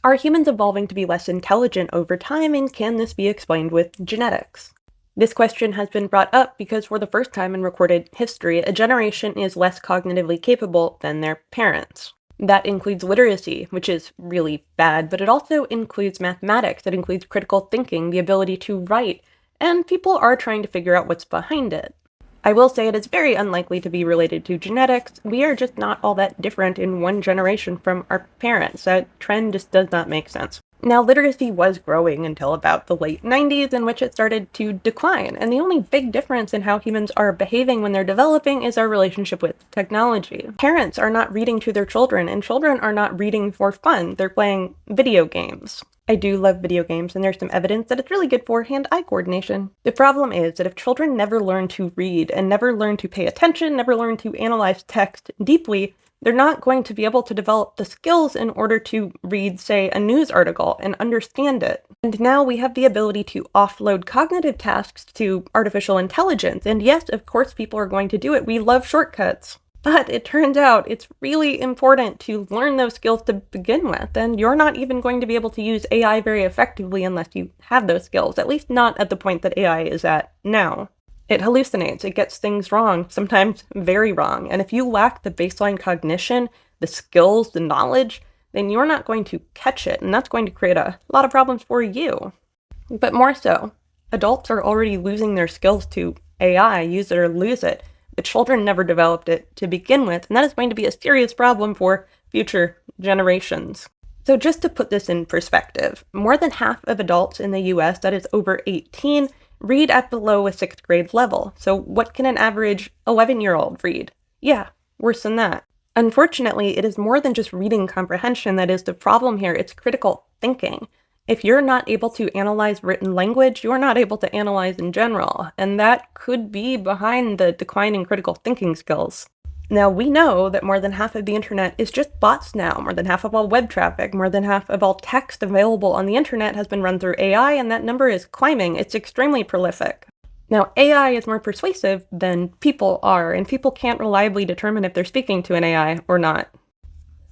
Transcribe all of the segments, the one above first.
Are humans evolving to be less intelligent over time, and can this be explained with genetics? This question has been brought up because for the first time in recorded history, a generation is less cognitively capable than their parents. That includes literacy, which is really bad, but it also includes mathematics, it includes critical thinking, the ability to write, and people are trying to figure out what's behind it. I will say it is very unlikely to be related to genetics. We are just not all that different in one generation from our parents. That trend just does not make sense. Now, literacy was growing until about the late 90s, in which it started to decline, and the only big difference in how humans are behaving when they're developing is our relationship with technology. Parents are not reading to their children, and children are not reading for fun. They're playing video games. I do love video games, and there's some evidence that it's really good for hand-eye coordination. The problem is that if children never learn to read and never learn to pay attention, never learn to analyze text deeply, they're not going to be able to develop the skills in order to read, say, a news article and understand it. And now we have the ability to offload cognitive tasks to artificial intelligence. And yes, of course, people are going to do it. We love shortcuts. But it turns out it's really important to learn those skills to begin with, and you're not even going to be able to use AI very effectively unless you have those skills, at least not at the point that AI is at now. It hallucinates, it gets things wrong, sometimes very wrong, and if you lack the baseline cognition, the skills, the knowledge, then you're not going to catch it, and that's going to create a lot of problems for you. But more so, adults are already losing their skills to AI, use it or lose it. The children never developed it to begin with, and that is going to be a serious problem for future generations. So just to put this in perspective, more than half of adults in the US, that is over 18, read at below a 6th grade level. So what can an average 11-year-old read? Yeah, worse than that. Unfortunately, it is more than just reading comprehension that is the problem here, it's critical thinking. If you're not able to analyze written language, you're not able to analyze in general, and that could be behind the decline in critical thinking skills. Now, we know that more than half of the internet is just bots now. More than half of all web traffic, more than half of all text available on the internet has been run through AI, and that number is climbing. It's extremely prolific. Now, AI is more persuasive than people are, and people can't reliably determine if they're speaking to an AI or not.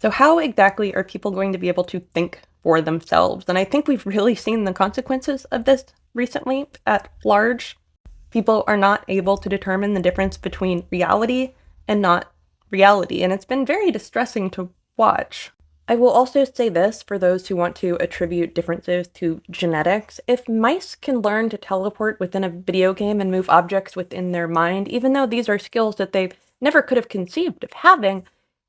So how exactly are people going to be able to think for themselves? And I think we've really seen the consequences of this recently at large. People are not able to determine the difference between reality and not reality, and it's been very distressing to watch. I will also say this for those who want to attribute differences to genetics. If mice can learn to teleport within a video game and move objects within their mind, even though these are skills that they never could have conceived of having,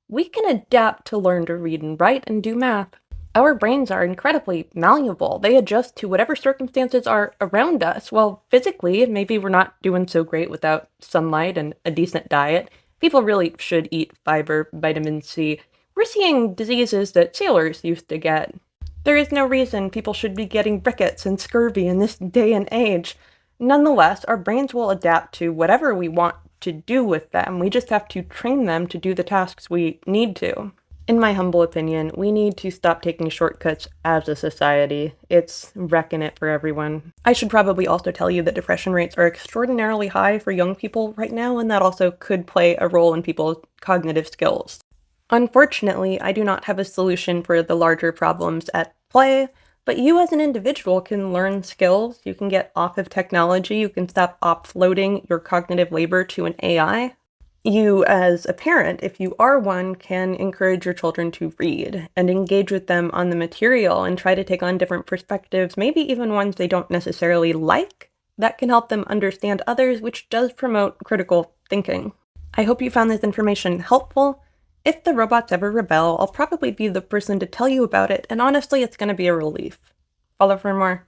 we can adapt to learn to read and write and do math. Our brains are incredibly malleable. They adjust to whatever circumstances are around us. Well, physically, maybe we're not doing so great without sunlight and a decent diet. People really should eat fiber, vitamin C. We're seeing diseases that sailors used to get. There is no reason people should be getting rickets and scurvy in this day and age. Nonetheless, our brains will adapt to whatever we want to do with them. We just have to train them to do the tasks we need to. In my humble opinion, we need to stop taking shortcuts as a society. It's wrecking it for everyone. I should probably also tell you that depression rates are extraordinarily high for young people right now, and that also could play a role in people's cognitive skills. Unfortunately, I do not have a solution for the larger problems at play, but you as an individual can learn skills, you can get off of technology, you can stop offloading your cognitive labor to an AI. You as a parent, if you are one, can encourage your children to read and engage with them on the material and try to take on different perspectives, maybe even ones they don't necessarily like. That can help them understand others, which does promote critical thinking. I hope you found this information helpful. If the robots ever rebel, I'll probably be the person to tell you about it, and honestly, it's going to be a relief. Follow for more.